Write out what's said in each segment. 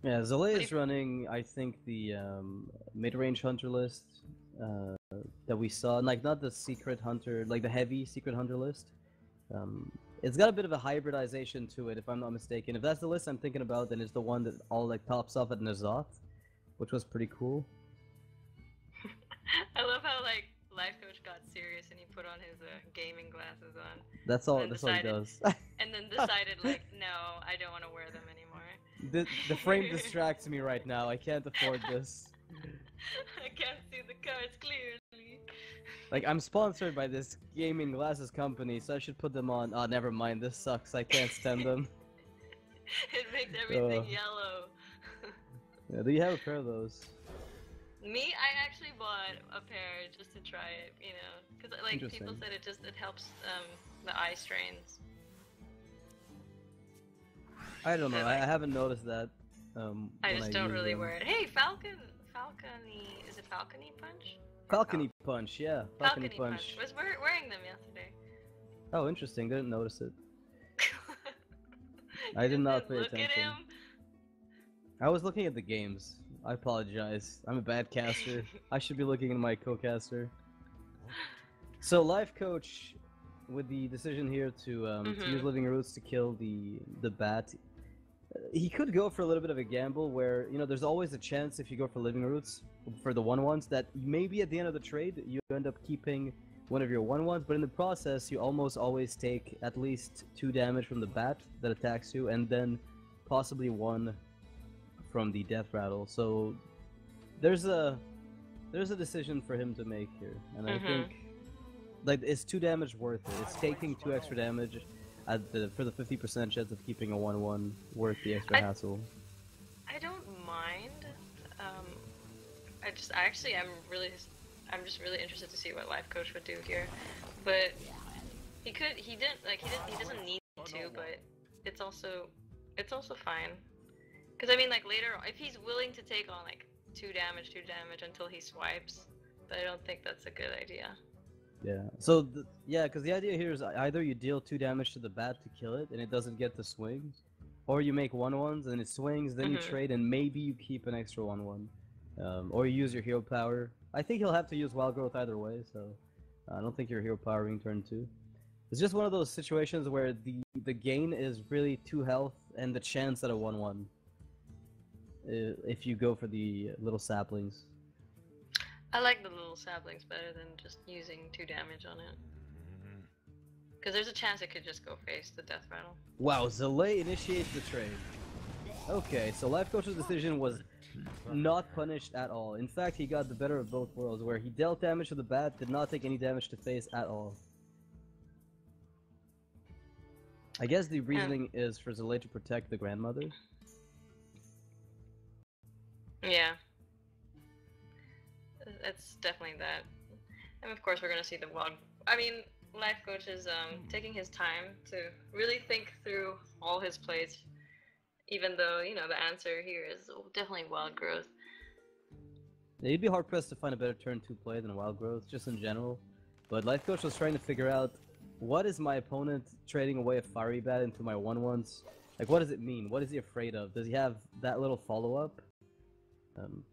Yeah, Zalae What do is running, I think, the mid-range hunter list uh, that we saw. Like, not the secret hunter, like the heavy secret hunter list. Um, it's got a bit of a hybridization to it, if I'm not mistaken. If that's the list I'm thinking about, then it's the one that all like tops off at Nazat, which was pretty cool. I love how like Lifecoach got serious and he put on his gaming glasses on, That's and all. then That's all he decided, does. like, no, I don't want to wear them anymore. The frame distracts me right now. I can't afford this. I can't see the cards clearly. Like, I'm sponsored by this gaming glasses company, so I should put them on. Oh, never mind. This sucks. I can't stand them. It makes Uh, everything yellow. yeah, do you have a pair of those? Me, I actually bought a pair just to try it, you know, because like people Interesting. said it helps the eye strains. I don't know. But I like, haven't noticed that I when I just don't use really them. wear it. Hey, Falcony, is it Falcony Punch? Or Falcony Punch, yeah. Falcony Falcony Punch. Punch. Was wearing them yesterday. Oh, interesting. Didn't notice it. You I did just not didn't pay look at attention. him. I was looking at the games. I apologize. I'm a bad caster. I should be looking at my co-caster. So, Lifecoach, with the decision here to use Mhm. Living Roots to kill the bat, he could go for a little bit of a gamble where, there's always a chance if you go for Living Roots for the 1/1s that maybe at the end of the trade you end up keeping one of your 1/1s, but in the process you almost always take at least 2 damage from the bat that attacks you and then possibly 1 from the death rattle. So there's a decision for him to make here, and I Mhm. think like it's 2 damage worth it. It's taking 2 extra damage for the 50% chance of keeping a 1/1 worth the extra I hassle. I don't mind. Um, I'm just really interested to see what Life Coach would do here. But he doesn't need to, but it's also, it's also fine. Because I mean, like later, if he's willing to take on like 2 damage until he swipes, but I don't think that's a good idea. Yeah. So yeah, because the idea here is either you deal 2 damage to the bat to kill it and it doesn't get the swings, or you make 1/1s and it swings, then you Mhm. trade and maybe you keep an extra 1/1, or you use your hero power. I think he'll have to use wild growth either way, so I don't think your hero power ring turn 2. It's just one of those situations where the gain is really 2 health and the chance at a 1/1. If you go for the little saplings. I like the little saplings better than just using 2 damage on it. Because there's a chance it could just go face the death rattle. Wow, Zalae initiates the trade. Okay, so Lifecoach's decision was not punished at all. In fact, he got the better of both worlds, where he dealt damage to the bat, did not take any damage to face at all. I guess the reasoning is for Zalae to protect the grandmother. Yeah. It's definitely that. And of course we're gonna see the wild. I mean, Life Coach is taking his time to really think through all his plays, even though, you know, the answer here is definitely wild growth. Yeah, you'd be hard pressed to find a better turn 2 play than Wild Growth, just in general. But Lifecoach was trying to figure out, what is my opponent trading away a Fiery Bat into my 1/1s? Like, what does it mean? What is he afraid of? Does he have that little follow-up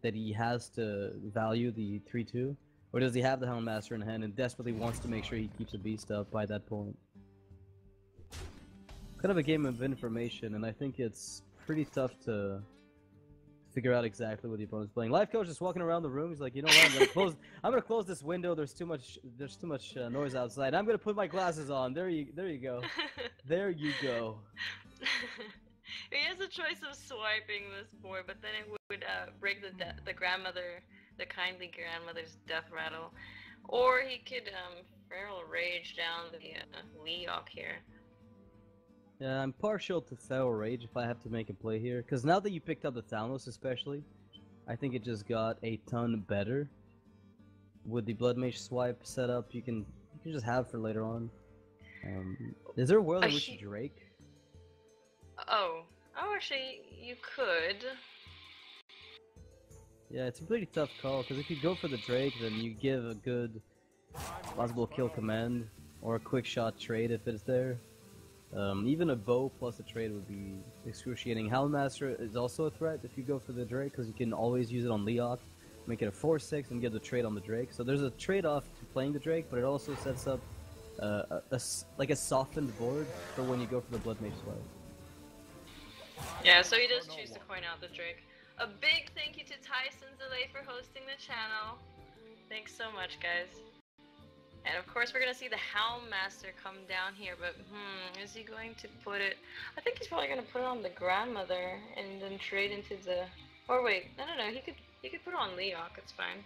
that he has to value the 3/2? Or does he have the Houndmaster in hand and desperately wants to make sure he keeps a beast up by that point? Kind of a game of information, and I think it's pretty tough to figure out exactly what the opponent's playing. Lifecoach is walking around the room. He's like, you know what? I'm gonna close this window. There's too much noise outside. I'm gonna put my glasses on. There you go. There you go. He has a choice of swiping this board, but then it would break the grandmother, the kindly grandmother's death rattle, or he could feral rage down the Leok here. Yeah, I'm partial to Feral Rage if I have to make a play here, because now that you picked up the Thalnos especially, I think it just got a ton better. With the Blood Mage swipe setup, you can just have for later on. Is there a world in which you Drake? Oh, actually, you could. Yeah, it's a pretty tough call, because if you go for the Drake, then you give a good possible kill command, or a quick shot trade if it's there. Even a bow plus a trade would be excruciating. Houndmaster is also a threat if you go for the Drake, because you can always use it on Leok, make it a 4/6 and get the trade on the Drake. So there's a trade-off to playing the Drake, but it also sets up like a softened board for when you go for the Blood Mage Swipe. Yeah, so he does choose to coin out the Drake. A big thank you to Tyson Zalae for hosting the channel. Thanks so much, guys. And of course, we're gonna see the Houndmaster come down here, but is he going to put it? I think he's probably gonna put it on the Grandmother and then trade into the. Or wait, no. He could put it on Leok. It's fine.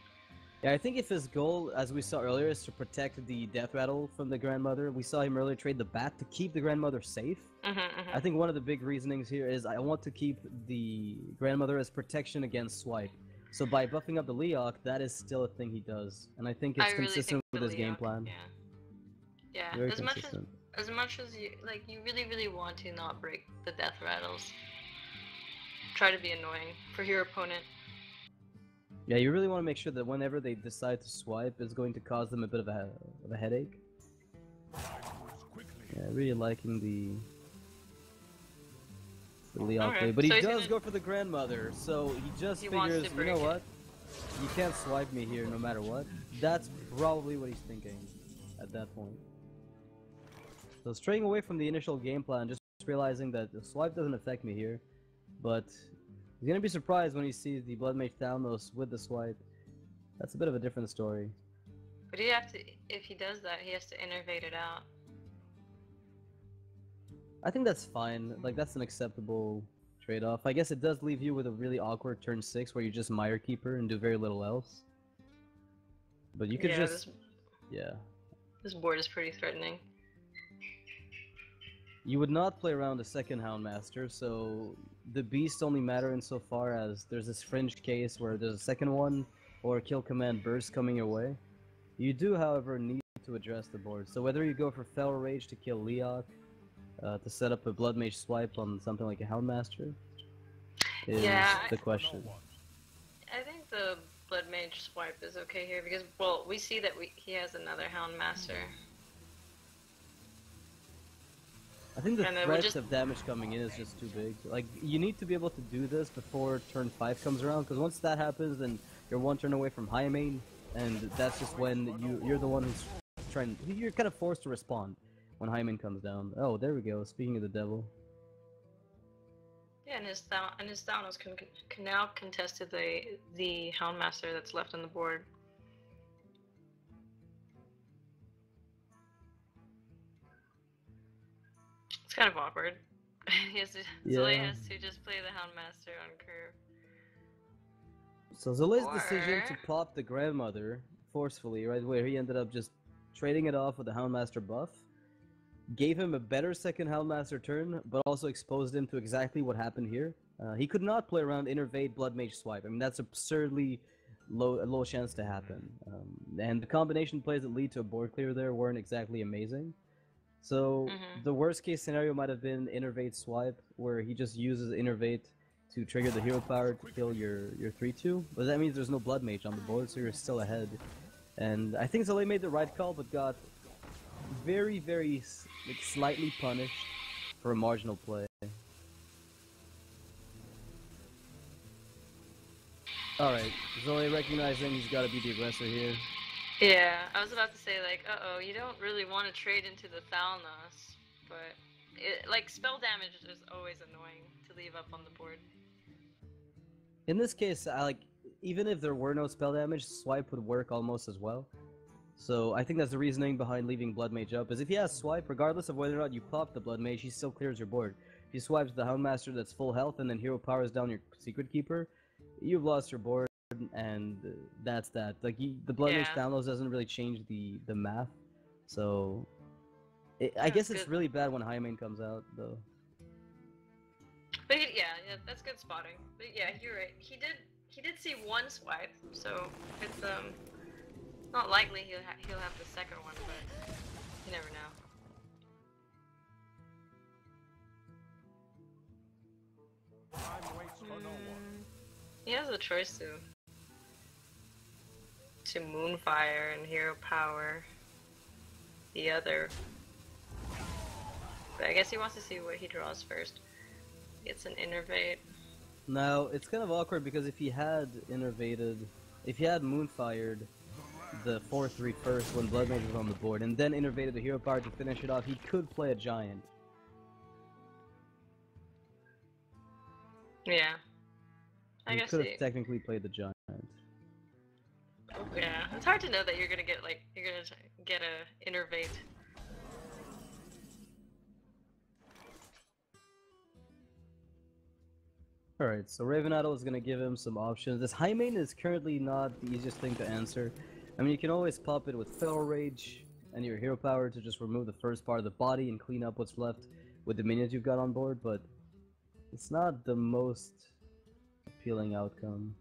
Yeah, I think if his goal, as we saw earlier, is to protect the Death Rattle from the Grandmother, we saw him earlier trade the Bat to keep the Grandmother safe. I think one of the big reasonings here is I want to keep the Grandmother as protection against swipe. So by buffing up the Leok, that is still a thing he does, and I think it's consistent with his game plan. Yeah. Very As consistent. much as you like, you really want to not break the Death Rattles. Try to be annoying for your opponent. Yeah, you really want to make sure that whenever they decide to swipe, it's going to cause them a bit of a headache. Yeah, really liking the Leok play, but so he does go for the Grandmother, so he just figures, you know what, you can't swipe me here no matter what. That's probably what he's thinking at that point. So straying away from the initial game plan, just realizing that the swipe doesn't affect me here, but he's gonna be surprised when he sees the Blood Mage Thalnos with the swipe. That's a bit of a different story. But you have to, if he does that, he has to innervate it out. I think that's fine. Like, that's an acceptable trade-off. I guess it does leave you with a really awkward turn 6 where you just Mire Keeper and do very little else. But you could This board is pretty threatening. You would not play around a second Houndmaster, so the beasts only matter insofar as there's this fringe case where there's a second one or a kill command burst coming your way. You do, however, need to address the board. So whether you go for Fel Rage to kill Leok, to set up a Blood Mage swipe on something like a Houndmaster, is the question. I think the Blood Mage swipe is okay here because, well, we see that he has another Houndmaster. I think the threat of damage coming in is just too big. Like, you need to be able to do this before turn 5 comes around, because once that happens, then you're one turn away from high main, and that's just when you're the one who's trying. You're kind of forced to respond when high main comes down. Oh, there we go. Speaking of the devil. Yeah, and his Thalnos can now contest the Houndmaster that's left on the board. It's kind of awkward. Zalae has to just play the Houndmaster on curve. So Zalae's decision to pop the Grandmother forcefully, right, where he ended up just trading it off with the Houndmaster buff, gave him a better second Houndmaster turn, but also exposed him to exactly what happened here. He could not play around Innervate Blood Mage Swipe. I mean, that's absurdly low chance to happen. And the combination plays that lead to a board clear there weren't exactly amazing. So the worst case scenario might have been Innervate Swipe, where he just uses Innervate to trigger the hero power to kill your 3/2, but that means there's no Blood Mage on the board, so you're still ahead. And I think Zalae made the right call, but got very, very slightly punished for a marginal play. Alright, Zalae recognizing he's got to be the aggressor here. Yeah, I was about to say, like, uh-oh, you don't really want to trade into the Thalnos, but, like, spell damage is always annoying to leave up on the board. In this case, even if there were no spell damage, swipe would work almost as well. So I think that's the reasoning behind leaving Blood Mage up, is if he has swipe, regardless of whether or not you pop the Blood Mage, he still clears your board. If you swipes the Houndmaster that's full health and then hero powers down your Secret Keeper, you've lost your board, and that's that. Like, the Blood Mage Thalnos doesn't really change the math, so I guess it's really bad when high main comes out, though. But yeah, that's good spotting. But yeah, you're right. He did see one swipe, so it's not likely he'll have the second one, but you never know. He has a choice to Moonfire and Hero Power the other But I guess he wants to see what he draws first. Gets an Innervate. Now, it's kind of awkward because if he had Innervated, if he had Moonfired the 4-3 first when Blood Mage was on the board, and then Innervated the Hero Power to finish it off, he could play a Giant. Yeah. I guess he could have technically played the Giant. Yeah, it's hard to know that you're gonna get a Innervate. Alright, so Raven Idol is going to give him some options. This high main is currently not the easiest thing to answer. I mean, you can always pop it with Feral Rage and your Hero Power to just remove the first part of the body and clean up what's left with the minions you've got on board, but it's not the most appealing outcome.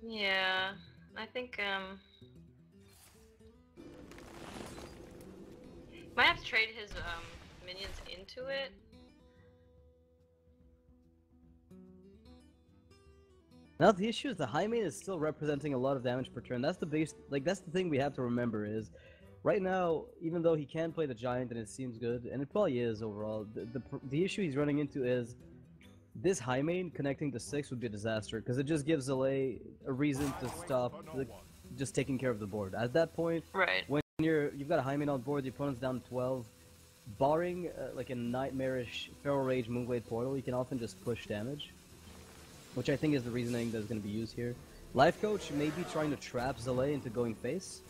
Yeah, I think, might have to trade his, minions into it. Now the issue is the high main is still representing a lot of damage per turn. That's the base, that's the thing we have to remember is, right now, even though he can play the Giant and it seems good, and it probably is overall, the issue he's running into is, this high main connecting to 6 would be a disaster, because it just gives Zalae a reason to stop just taking care of the board. At that point, right, when you've got a high main on board, the opponent's down to 12, barring like a nightmarish Feral Rage Moonblade Portal, you can often just push damage. Which I think is the reasoning that's going to be used here. Lifecoach may be trying to trap Zalae into going face,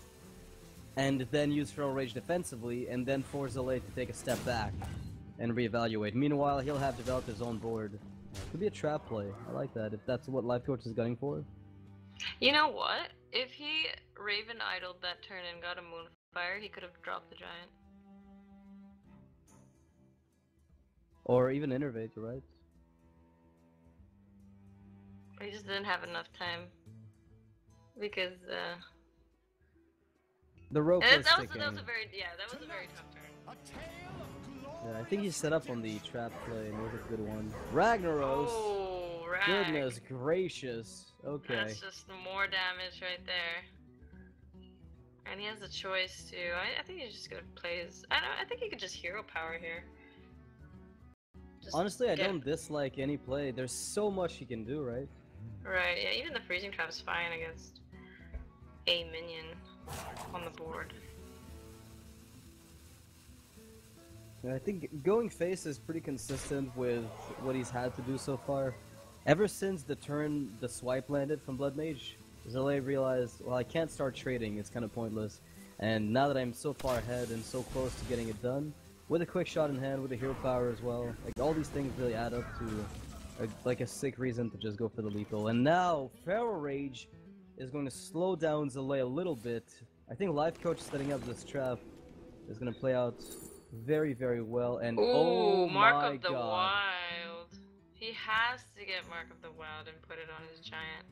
and then use Feral Rage defensively, and then force Zalae to take a step back and reevaluate. Meanwhile, he'll have developed his own board. Could be a trap play. I like that, if that's what Lifecoach is gunning for. You know what? If he Raven idled that turn and got a Moonfire, he could have dropped the Giant. Or even Innervate, you're right. He just didn't have enough time. Because, the rope was that was sticking. a very tough turn. Yeah, I think he's set up on the trap play, and it was a good one. Ragnaros! Oh, Rag. Goodness gracious. Okay. That's just more damage right there. And he has a choice too. I think he's just gonna play his... I think he could just Hero Power here. Just honestly, I don't dislike any play. There's so much he can do, right? Right, yeah, even the Freezing Trap is fine against a minion on the board. Yeah, I think going face is pretty consistent with what he's had to do so far. Ever since the turn the swipe landed from Blood Mage, Zalae realized, well, I can't start trading, it's kind of pointless. And now that I'm so far ahead and so close to getting it done, with a quick shot in hand, with a hero power as well, like all these things really add up to a sick reason to just go for the lethal. And now, Feral Rage is going to slow down Zalae a little bit. I think Lifecoach setting up this trap is going to play out very, very well. And ooh, oh Mark my of the god. Wild. He has to get Mark of the Wild and put it on his Giant.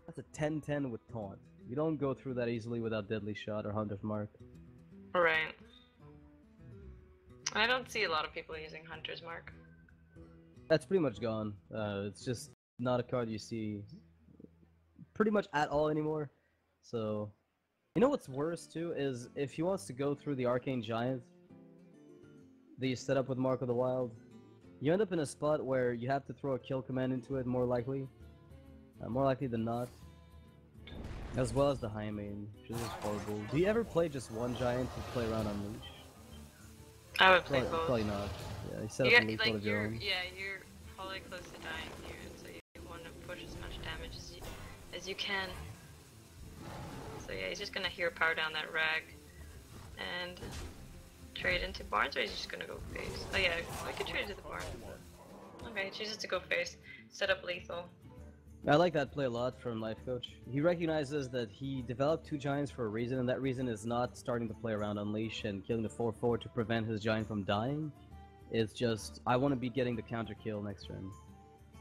That's a 10-10 with Taunt. You don't go through that easily without Deadly Shot or Hunter's Mark. Right. I don't see a lot of people using Hunter's Mark. That's pretty much gone. It's just not a card you see pretty much at all anymore. So, you know what's worse too is if he wants to go through the Arcane Giant that you set up with Mark of the Wild, you end up in a spot where you have to throw a kill command into it more likely than not. As well as the high main, which is horrible. Do you ever play just one Giant to play around Unleash? I would play both. Probably not. Yeah, you set up a lethal of your own. Yeah, you're probably close to dying here, so you want to push as much damage as you can. So yeah, he's just gonna hero power down that Rag and trade into Barnes, or he's just gonna go face. Oh yeah, I could trade into the Barnes. Okay, chooses to go face, set up lethal. I like that play a lot from Lifecoach. He recognizes that he developed two Giants for a reason, and that reason is not starting to play around Unleash and killing the 4/4 to prevent his Giant from dying. It's just, I want to be getting the counter kill next turn.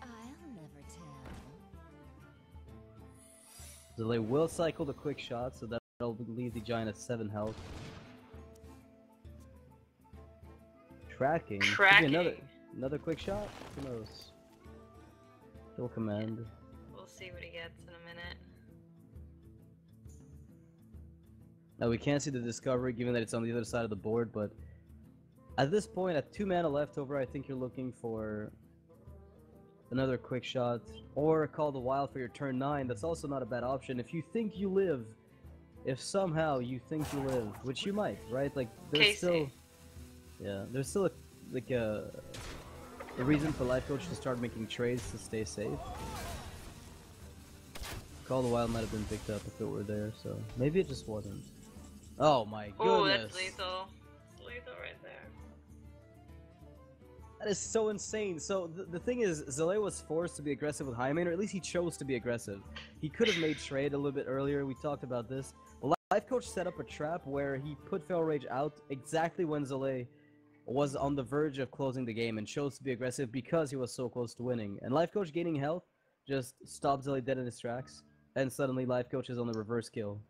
I'll never tell. Zalae will cycle the quick shot, so that'll leave the Giant at 7 health. Tracking. Could be another quick shot? Who knows? Kill command. We'll see what he gets in a minute. Now we can't see the discovery given that it's on the other side of the board, but at this point, at 2 mana left over, I think you're looking for another quick shot, or call the wild for your turn 9. That's also not a bad option. If you think you live, if somehow you think you live, which you might, right? Like there's Casey. there's still a reason for Lifecoach to start making trades to stay safe. Call the wild might have been picked up if it were there, so maybe it just wasn't. Oh my goodness! Oh, that's lethal. Lethal right there. That is so insane. So the thing is, Zalae was forced to be aggressive with Hyman, or at least he chose to be aggressive. He could have made trade a little bit earlier. We talked about this. But Lifecoach set up a trap where he put Feral Rage out exactly when Zalae was on the verge of closing the game and chose to be aggressive because he was so close to winning. And Lifecoach gaining health just stopped Zalae dead in his tracks. And suddenly Lifecoach is on the reverse kill.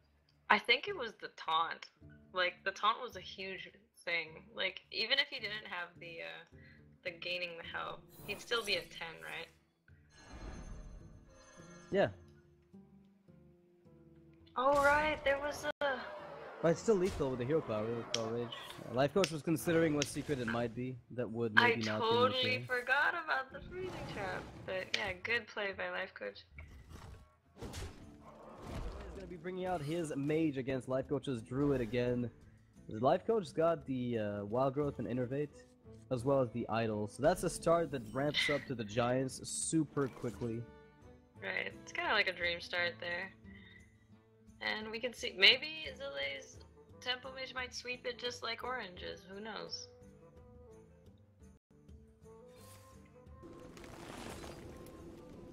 I think it was the taunt. Like, the taunt was a huge thing. Like, even if he didn't have the gaining the health, he'd still be at 10, right? Yeah. Oh, right, there was a... But it's still lethal with the hero power, Feral Rage. Lifecoach was considering what secret it might be that would maybe not be totally forgot about the freezing trap. But yeah, good play by Lifecoach. He's going to be bringing out his mage against Lifecoach's druid again. Lifecoach's got the wild growth and innervate, as well as the idol. So that's a start that ramps up to the giants super quickly. Right, it's kind of like a dream start there. And we can see, maybe Zalae's Tempo Mage might sweep it just like Orange's, who knows?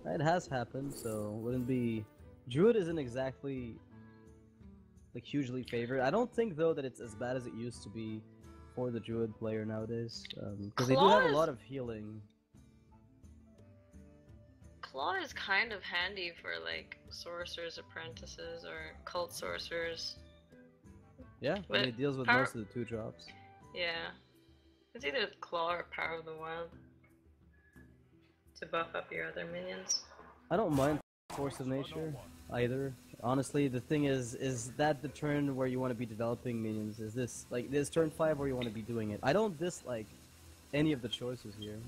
It has happened, so wouldn't be... Druid isn't exactly like hugely favored. I don't think though that it's as bad as it used to be for the Druid player nowadays, because they do have a lot of healing. Claw is kind of handy for like sorcerers, apprentices, or cult sorcerers. Yeah, But and it deals with power- most of the 2-drops. Yeah, it's either Claw or Power of the Wild to buff up your other minions. I don't mind Force of Nature either. Honestly, the thing is that the turn where you want to be developing minions? Is this turn 5 where you want to be doing it? I don't dislike any of the choices here.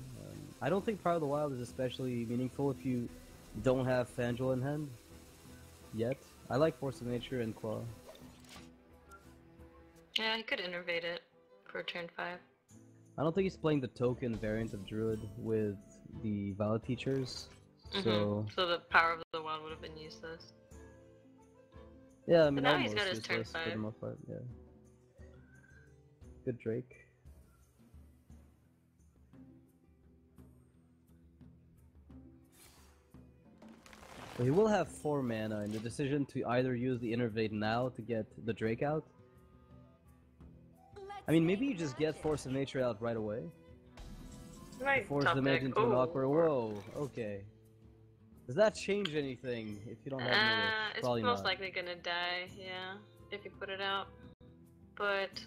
I don't think Power of the Wild is especially meaningful if you don't have Fangel in hand yet. I like Force of Nature and Claw. Yeah, he could innervate it for turn 5. I don't think he's playing the token variant of Druid with the Valid Teachers. So the Power of the Wild would have been useless. yeah, I mean now he's almost got his turn useless for the 5. most part. Yeah. Good Drake. So he will have 4 mana, and the decision to either use the Innervate now to get the Drake out. I mean, maybe you just get Force of Nature out right away. Right, Force the mage into an awkward. Whoa, okay. Does that change anything if you don't have Native? It's Probably most not. likely gonna die, yeah, if you put it out. But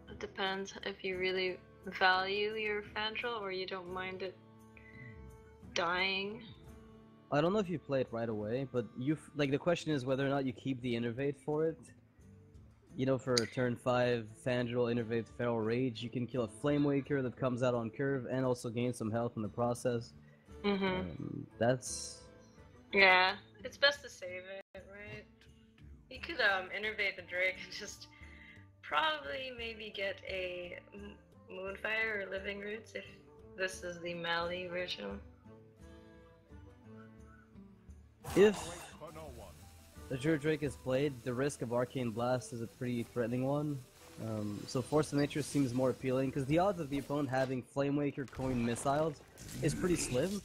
it depends if you really value your Fandral or you don't mind it dying. I don't know if you play it right away, but the question is whether or not you keep the Innervate for it. You know, for turn 5, Fandral, Innervate, Feral Rage, you can kill a Flame Waker that comes out on curve and also gain some health in the process. That's... Yeah, it's best to save it, right? You could innervate the Drake and just probably maybe get a Moonfire or Living Roots if this is the Mali version. If the Druid Drake is played, the risk of Arcane Blast is a pretty threatening one. So Force of Nature seems more appealing, because the odds of the opponent having Flame Waker coin missiles is pretty slim.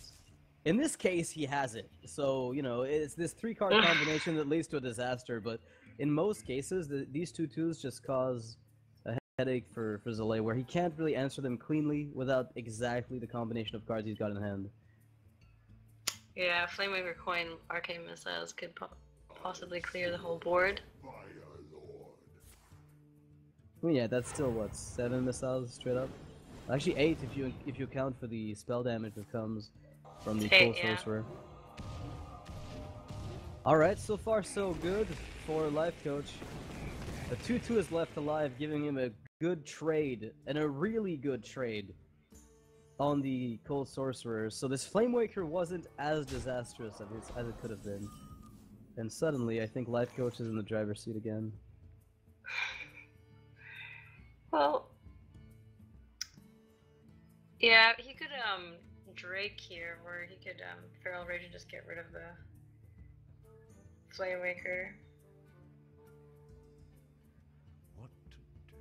In this case, he has it. So, you know, it's this 3-card combination that leads to a disaster, but in most cases, these 2/2s just cause a headache for Zalae, where he can't really answer them cleanly without exactly the combination of cards he's got in hand. Yeah, Flamewaker Coin Arcane Missiles could possibly clear the whole board. I mean, yeah, that's still, what, 7 missiles straight up? Actually 8 if you account for the spell damage that comes from the full sorcerer. Alright, so far so good for Lifecoach. The 2-2 is left alive, giving him a good trade, and a really good trade on the Cold Sorcerer. So this Flamewaker wasn't as disastrous as it could have been. And suddenly, I think Lifecoach is in the driver's seat again. Well, yeah, he could Drake here, where he could Feral Rage and just get rid of the Flamewaker. What to do?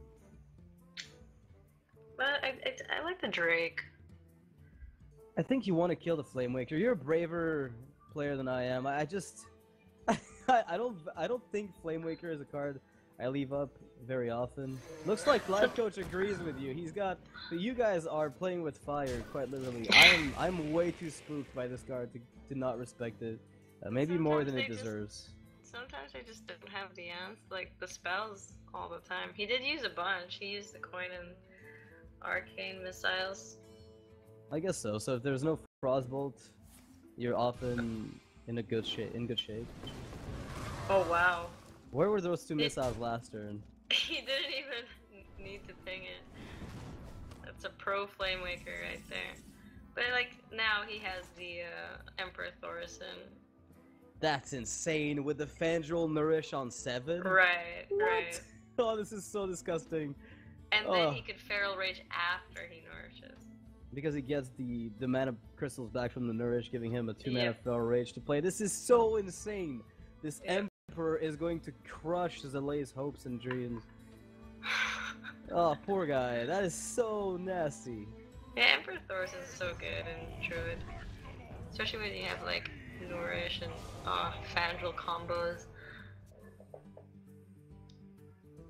But I like the Drake. I think you want to kill the Flamewaker. You're a braver player than I am. I just I don't think Flamewaker is a card I leave up very often. Looks like Lifecoach agrees with you. But you guys are playing with fire, quite literally. I'm way too spooked by this card to not respect it. Maybe more than it deserves. Sometimes I just don't have the answer, like the spells all the time. He did use a bunch. He used the coin and arcane missiles. I guess so. So if there's no Frostbolt, you're often in good shape. Oh wow. Where were those two missiles last turn? He didn't even need to ping it. That's a pro Flamewaker right there. But like now he has the Emperor Thorson. That's insane with the Fandral Nourish on 7. Right, What? right. Oh, this is so disgusting. And then he could Feral Rage after he nourishes. Because he gets the mana crystals back from the Nourish, giving him a 2 mana Yep. Feral Rage to play. This is so insane. This Yep. Emperor is going to crush Zalae's hopes and dreams. Oh, poor guy. That is so nasty. Yeah, Emperor Thorson is so good in Druid. Especially when you have like Nourish and Fandral combos.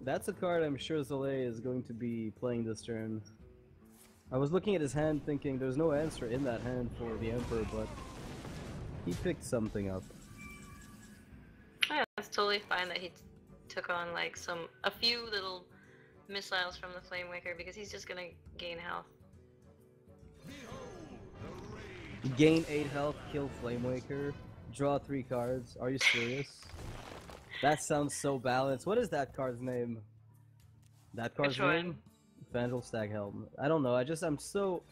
That's a card I'm sure Zalae is going to be playing this turn. I was looking at his hand thinking there's no answer in that hand for the Emperor, but he picked something up. Yeah, it's totally fine that he took on like a few little missiles from the Flamewaker because he's just gonna gain health. Gain 8 health, kill Flamewaker, draw 3 cards. Are you serious? That sounds so balanced. What is that card's name? That card's Which one? name? Fandral Staghelm. I don't know. I'm so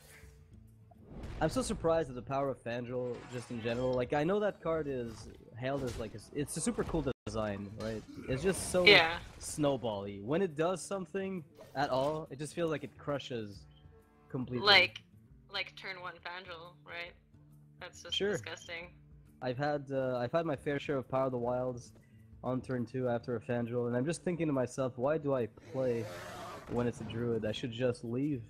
surprised at the power of Fandral just in general. Like I know that card is hailed as like it's a super cool design, right? It's just so snowbally. When it does something at all, it just feels like it crushes completely. Like turn 1 Fandral, right? That's just Sure. disgusting. I've had my fair share of Power of the Wilds on turn 2 after a Fandral, and I'm just thinking to myself, why do I play when it's a Druid? I should just leave.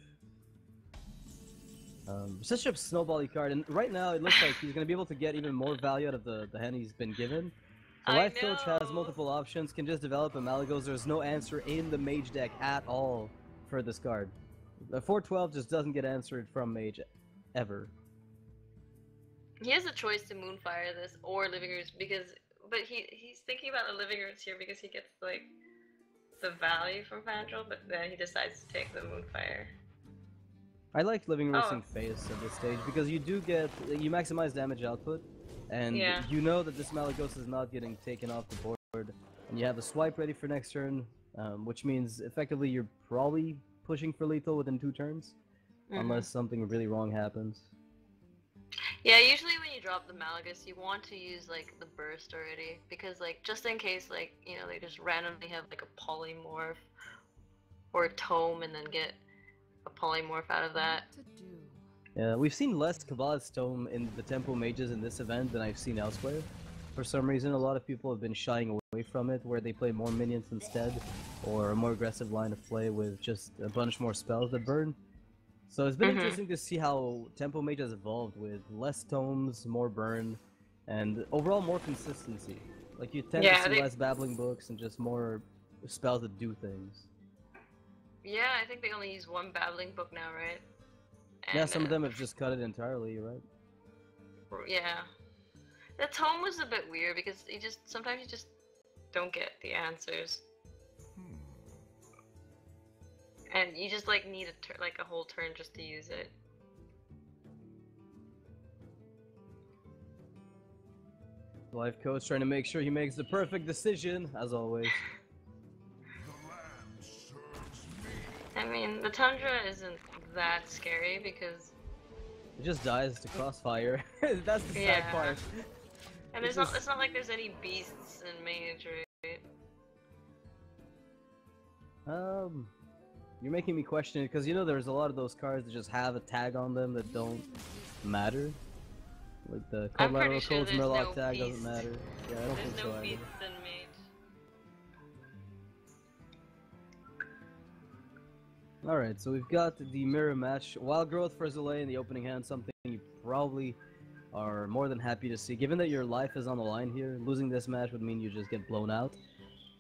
Such a snowbally card, and right now it looks like he's going to be able to get even more value out of the hand he's been given. The Lifecoach has multiple options, can just develop a Malagos. There's no answer in the Mage deck at all for this card. The 412 just doesn't get answered from Mage, ever. He has a choice to Moonfire this or Living Roots but he's thinking about the Living Roots here because he gets like the value from Fandral, but then he decides to take the Moonfire. I like Living Roots in face at this stage because you maximize damage output, and you know that this Malagos is not getting taken off the board, and you have a swipe ready for next turn, which means effectively you're probably pushing for lethal within 2 turns, unless something really wrong happens. Yeah, usually when you drop the Malagos, you want to use like the burst already, because like just in case like they just randomly have like a polymorph or a tome and then get a polymorph out of that. Yeah, we've seen less Kabbalah's Tome in the Tempo Mages in this event than I've seen elsewhere. For some reason, a lot of people have been shying away from it, where they play more minions instead, or a more aggressive line of play with just a bunch more spells that burn. So it's been interesting to see how Tempo Mage has evolved with less tomes, more burn, and overall more consistency. Like you tend to see less babbling books and just more spells that do things. Yeah, I think they only use 1 babbling book now, right? And, yeah, some of them have just cut it entirely, right? Yeah. The tome was a bit weird because sometimes you just don't get the answers. And you just like need a whole turn just to use it. Life coach trying to make sure he makes the perfect decision, as always. The land serves me. I mean, the tundra isn't that scary because, It just dies to crossfire. That's the sad Yeah. part. and It's it's not like there's any beasts in Mage, right? You're making me question it because you know there's a lot of those cards that just have a tag on them that don't matter. Like the I'm pretty Collateral sure Codes there's Murloc no tag beast. doesn't matter. Yeah, I don't There's think so no either. beasts in Mage. Alright, so we've got the mirror match. Wild Growth for Zalae in the opening hand, something you probably are more than happy to see. Given that your life is on the line here, losing this match would mean you just get blown out.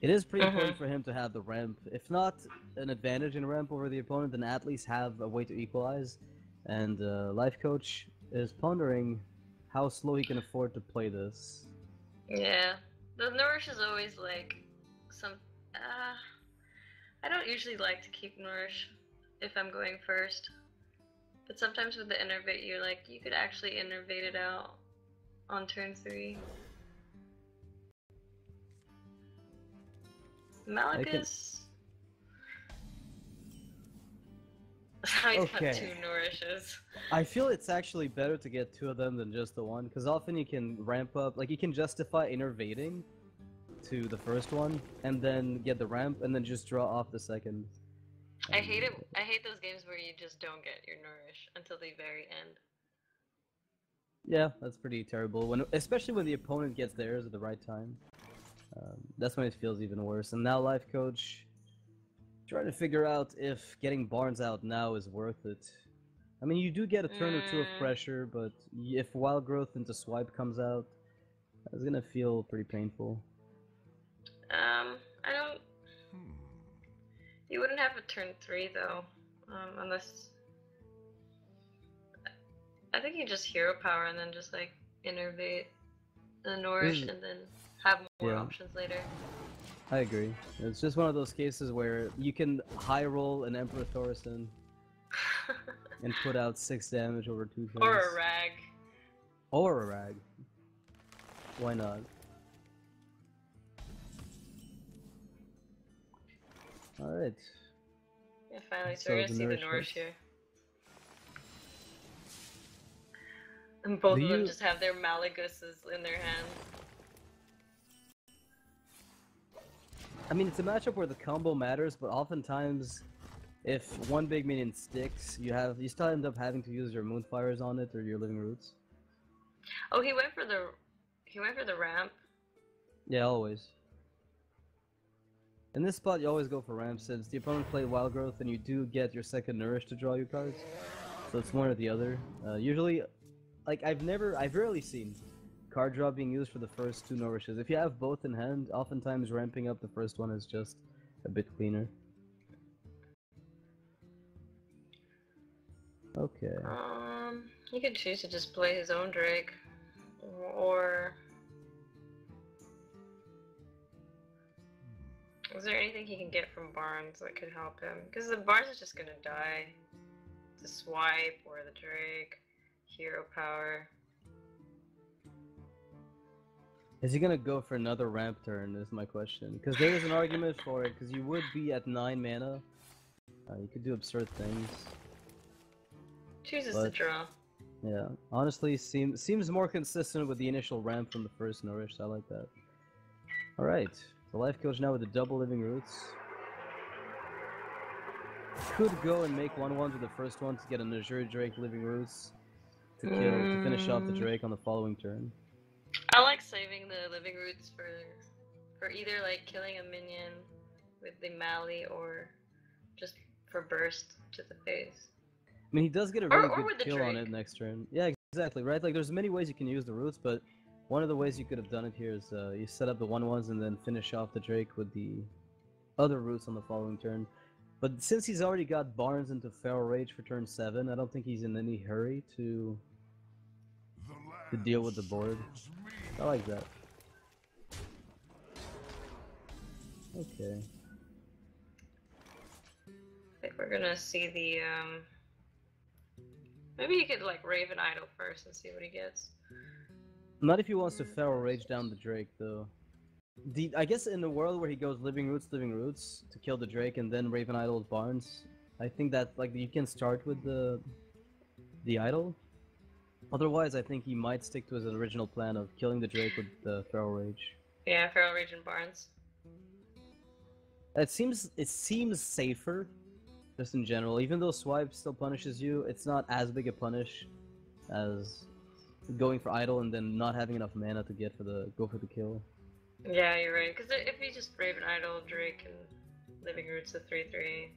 It is pretty important for him to have the ramp. If not an advantage in ramp over the opponent, then at least have a way to equalize. And Life Coach is pondering how slow he can afford to play this. Yeah, the Nourish is always like some. I don't usually like to keep Nourish if I'm going first, but sometimes with the Innervate, you're like, you could actually Innervate it out on turn 3. Malachus. He's got Okay. 2 Nourishes. I feel it's actually better to get 2 of them than just the one, because often you can ramp up, like you can justify innervating to the first one, and then get the ramp, and then just draw off the second. I hate it. I hate those games where you just don't get your Nourish until the very end. Yeah, that's pretty terrible. When, especially when the opponent gets theirs at the right time. That's when it feels even worse. And now Life Coach trying to figure out if getting Barnes out now is worth it. I mean, you do get a turn or 2 of pressure, but if Wild Growth into Swipe comes out, that's gonna feel pretty painful. I don't. You wouldn't have a turn 3 though, unless. I think you just Hero Power and then just like Innervate the Nourish and then have more options later. I agree. It's just one of those cases where you can high roll an Emperor Thorson and put out 6 damage over 2 turns. Or a Rag. Or a Rag. Why not? Alright. Yeah, finally, so So we're gonna the see the Nourish Nourish hits. here. And both Do of them you- just have their Malaguses in their hand. I mean, it's a matchup where the combo matters, but oftentimes, if one big minion sticks, you still end up having to use your Moonfires on it or your Living Roots. Oh, he went for the ramp. Yeah, always. In this spot, you always go for ramp since the opponent played Wild Growth, and you do get your second Nourish to draw your cards. So it's one or the other. Usually, like I've rarely seen card draw being used for the first 2 Nourishes. If you have both in hand, oftentimes ramping up the first one is just a bit cleaner. Okay. He could choose to just play his own Drake, or is there anything he can get from Barnes that could help him? Because the Barnes is just gonna die. The Swipe or the Drake, Hero Power. Is he gonna go for another ramp turn is my question. Because there is an argument for it, because you would be at 9 mana. You could do absurd things. Chooses to draw. Yeah, honestly, seems more consistent with the initial ramp from the first Nourish, so I like that. Alright, the Life Coach now with the double Living Roots. Could go and make 1/1 to the first one to get an Azure Drake Living Roots to finish off the Drake on the following turn. I like saving the Living Roots for either like killing a minion with the Mali or just for burst to the face. I mean, he does get a Or really with good the kill on Drake. it next turn. Yeah, exactly, right? Like, there's many ways you can use the roots, but one of the ways you could have done it here is you set up the 1/1s and then finish off the Drake with the other roots on the following turn. But since he's already got Barnes into Feral Rage for turn 7, I don't think he's in any hurry to deal with the board. I like that. Okay. I think we're gonna see the maybe you could like Raven Idol first and see what he gets. Not if he wants to feral rage down the Drake though. I guess in the world where he goes living roots to kill the Drake and then Raven Idol's Barnes, I think that like you can start with the idol. Otherwise, I think he might stick to his original plan of killing the Drake with the feral rage. Yeah, Feral Rage and Barnes. It seems safer, just in general. Even though swipe still punishes you, it's not as big a punish as going for idol and then not having enough mana to go for the kill. Yeah, you're right. Because if you just Raven Idol, Drake, and Living Roots of 3/3,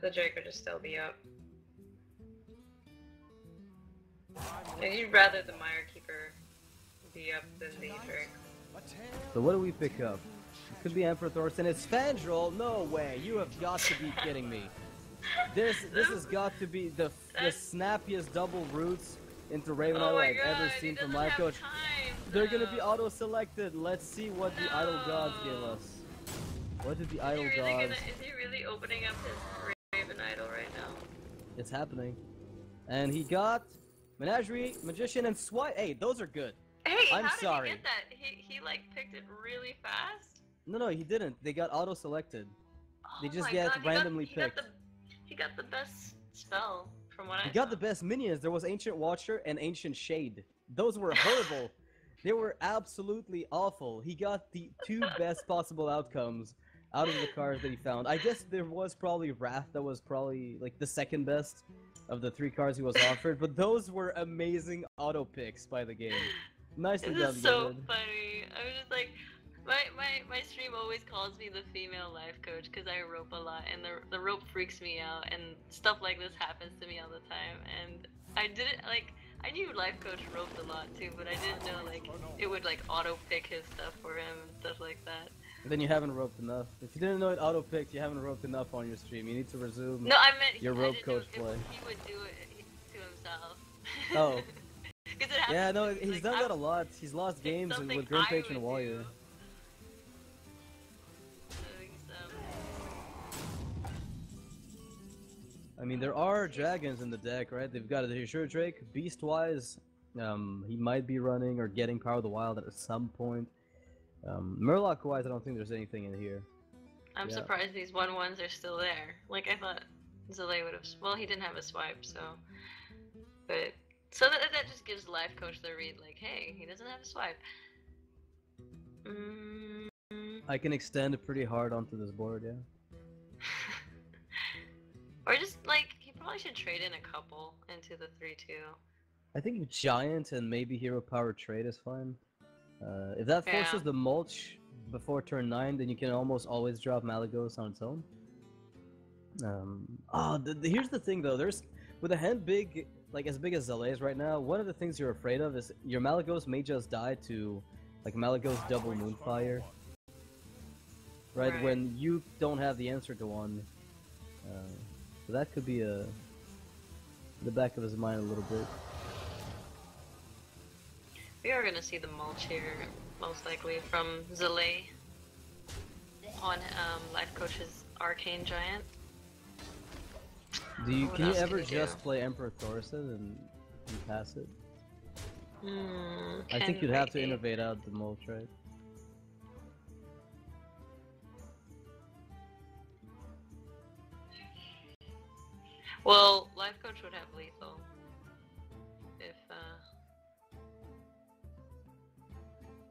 the Drake would just still be up. And you'd rather the Mire Keeper be up than the Drake. So what do we pick up? It could be Emperor Thorsten. It's Fandral! No way! You have got to be kidding me. This has got to be the snappiest double roots into Raven Idol I've ever seen from Lifecoach. They're gonna be auto-selected. Let's see what the Idol Gods give us. What did the Idol Gods... Is he really opening up his Raven Idol right now? It's happening. And he got Menagerie, Magician, and Swipe. Hey, those are good. Hey, I'm how sorry. did he get that? He like picked it really fast? No, he didn't. They got auto-selected. They Oh just my get God, randomly picked. He got the best spell from what I He saw. got the best minions. There was Ancient Watcher and Ancient Shade. Those were horrible. They were absolutely awful. He got the two best possible outcomes out of the cards that he found. I guess there was probably Wrath that was probably like the second best of the 3 cards he was offered, but those were amazing auto picks by the game. Nicely done, This is so David. funny. I was just like, my stream always calls me the female life coach because I rope a lot, and the rope freaks me out, and stuff like this happens to me all the time. And I didn't like. I knew Lifecoach roped a lot too, but I didn't know like it would like auto pick his stuff for him and stuff like that. Then you haven't roped enough. If you didn't know it auto picked, you haven't roped enough on your stream. You need to resume No, I meant your I rope didn't coach know play. if he would do it to himself. Oh. 'Cause it happens Yeah, no, to me, he's like, done that a lot. He's lost games and something with Grim I Page and would Warrior. do. Doing stuff. I mean, there are dragons in the deck, right? They've got a Sure Drake, Beast-wise. He might be running or getting Power of the Wild at some point. Murloc-wise, I don't think there's anything in here. I'm Yeah. surprised these 1/1s are still there. Like, I thought Zalae would have. Well, he didn't have a swipe, so. But. So that just gives Lifecoach the read, like, hey, he doesn't have a swipe. I can extend it pretty hard onto this board, yeah. Or just, like, he probably should trade in a couple into the 3/2. I think Giant and maybe Hero Power trade is fine. If that forces Yeah. the mulch before turn 9, then you can almost always drop Malagos on its own. Here's the thing though, with a hand big, like as big as Zalae's right now, one of the things you're afraid of is your Malagos may just die to, like Malagos double Moonfire. Right, when you don't have the answer to one. So that could be in the back of his mind a little bit. We are gonna see the mulch here, most likely, from Zalae on Lifecoach's Arcane Giant. Can you else ever can you just do? play Emperor Thorsten and pass it? I think Can you'd have to we- innovate out the mulch, right? Well, Lifecoach would have lethal. If,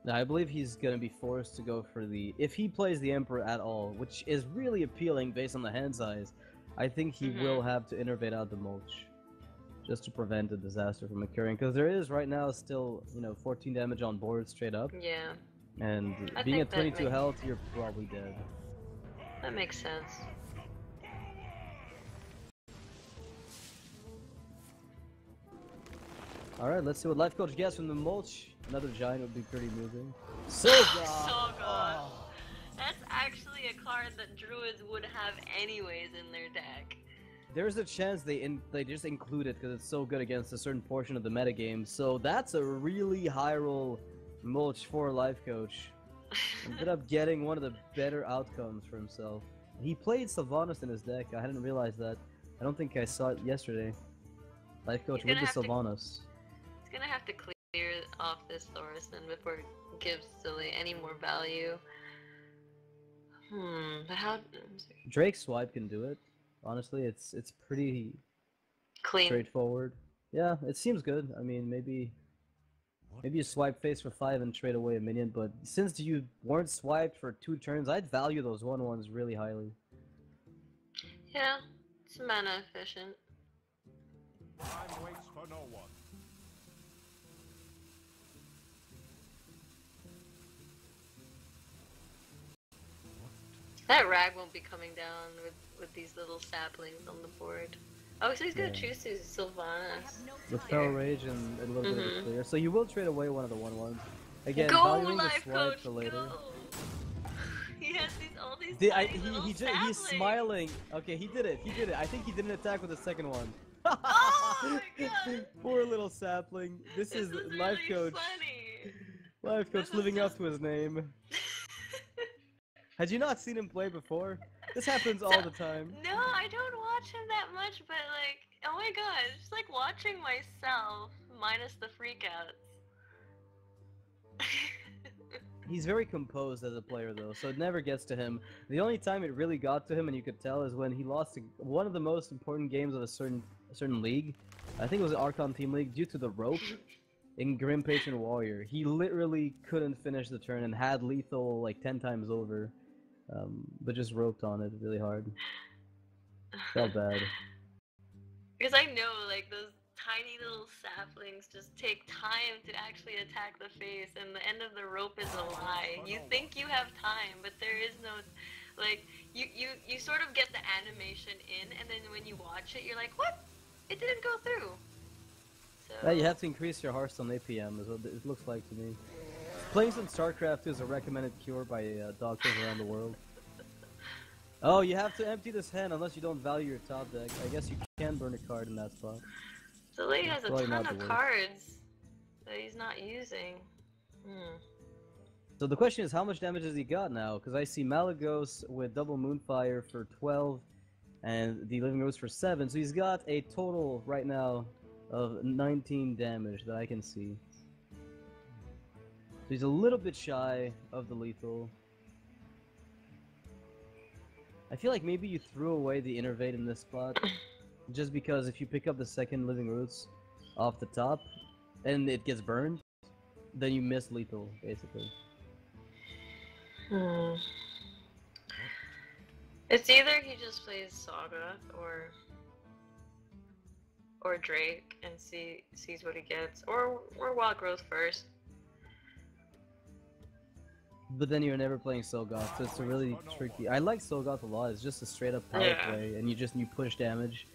Now, I believe he's gonna be forced to go for if he plays the Emperor at all, which is really appealing based on the hand size. I think he will have to innovate out the mulch, just to prevent a disaster from occurring. Because there is right now still, 14 damage on board straight up, yeah, and I being think at that 22 makes- health, you're probably dead. that makes sense. All right, let's see what Lifecoach gets from the mulch. Another giant would be pretty moving. Soga! Soga! That's actually a card that Druids would have anyways in their deck. There's a chance they just include it because it's so good against a certain portion of the metagame. So that's a really high roll mulch for Lifecoach. Ended up getting one of the better outcomes for himself. He played Sylvanas in his deck. I hadn't realized that. I don't think I saw it yesterday. Lifecoach with gonna the have to- Sylvanas. He's gonna have to clear off this Thorson before it gives Zalae any more value. But how... Drake swipe can do it. Honestly, it's pretty Clean. straightforward. Yeah, it seems good. I mean, maybe you swipe face for 5 and trade away a minion, but since you weren't swiped for 2 turns, I'd value those 1/1s really highly. Yeah, it's mana efficient. Time waits for no one. That rag won't be coming down with these little saplings on the board. Oh, so he's gonna choose his Sylvanas. With Feral Rage and a little bit of a clear. So you will trade away one of the 1/1s. Again, Go, valuing the swipe Lifecoach, for later. go! He has all these He's smiling. Okay, he did it. I think he didn't attack with the second one. Oh my god! Poor little sapling. This is really Lifecoach. funny. Lifecoach This is living up just- to his name. Had you not seen him play before? This happens all the time. No, I don't watch him that much, but like, oh my god, it's just like watching myself minus the freakouts. He's very composed as a player though, so it never gets to him. The only time it really got to him, and you could tell, is when he lost one of the most important games of a certain league. I think it was the Archon Team League, due to the rope in Grim Patron Warrior. He literally couldn't finish the turn and had lethal like 10 times over, but just roped on it really hard. Felt bad. Because I know, like, those tiny little saplings just take time to actually attack the face, and the end of the rope is a lie. You think you have time, but there is no, like, you sort of get the animation in, and then when you watch it, you're like, what? It didn't go through. So... Yeah, you have to increase your Hearthstone APM, is what it looks like to me. Playing some StarCraft is a recommended cure by doctors around the world. Oh, you have to empty this hand unless you don't value your top deck. I guess you can burn a card in that spot. Zalae has a Probably ton not of the worst. cards that he's not using. So the question is, how much damage has he got now? Because I see Malagos with double Moonfire for 12, and the Living Rose for 7. So he's got a total right now of 19 damage that I can see. So he's a little bit shy of the lethal. I feel like maybe you threw away the Innervate in this spot, just because if you pick up the second Living Roots off the top, and it gets burned, then you miss lethal, basically. It's either he just plays Saga or Drake and sees what he gets, or Wild Growth first. But then you're never playing Solgoth, so it's a really tricky. I like Solgoth a lot. It's just a straight up power play, and you push damage.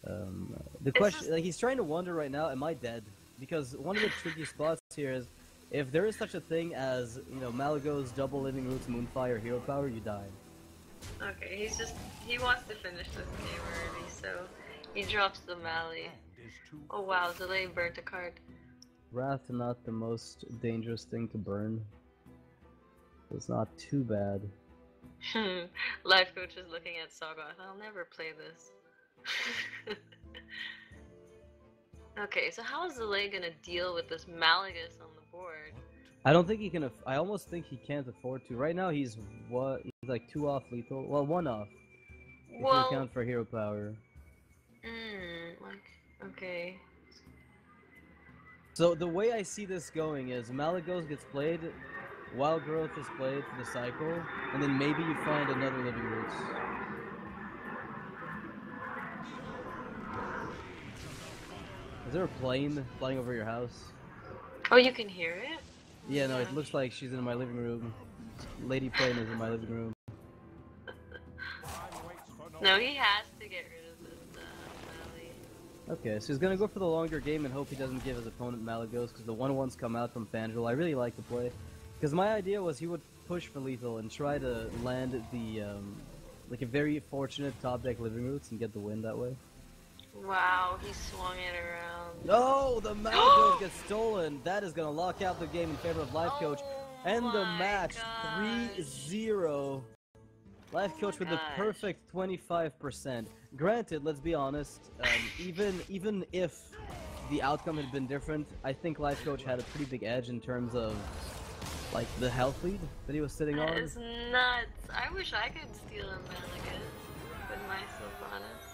The question, like, he's trying to wonder right now, am I dead? Because one of the tricky spots here is, if there is such a thing as, you know, Malagos, double Living Roots, Moonfire, Hero Power, you die. Okay, he wants to finish this game already, so he drops the Mally. Oh wow, Zalae burnt a card. Wrath not the most dangerous thing to burn. It's not too bad. Lifecoach is looking at Sagoth. I'll never play this. Okay, so how is Zalae gonna deal with this Malagus on the board? I don't think he can. I almost think he can't afford to. Right now, he's like 2 off lethal. Well, 1 off. If you account for hero power. Okay. So the way I see this going is Malagos gets played, Wild Growth is played for the cycle, and then maybe you find another Living Roots. Is there a plane flying over your house? Oh, you can hear it? Yeah, no, it looks like she's in my living room. Lady Plane is in my living room. No, he has to get rid of this Mally. Okay, so he's gonna go for the longer game and hope he doesn't give his opponent Malagos, because the 1/1s come out from Fangirl. I really like the play. Because my idea was he would push for lethal and try to land the, like a very fortunate top deck Living Roots and get the win that way. Wow, he swung it around. No, the Malagos gets stolen. That is gonna lock out the game in favor of Lifecoach. And the match, 3-0. Lifecoach with the perfect 25%. Granted, let's be honest, even if the outcome had been different, I think Lifecoach had a pretty big edge in terms of like the health lead that he was sitting That on. is nuts. I wish I could steal a Malekith with my Sylvanas.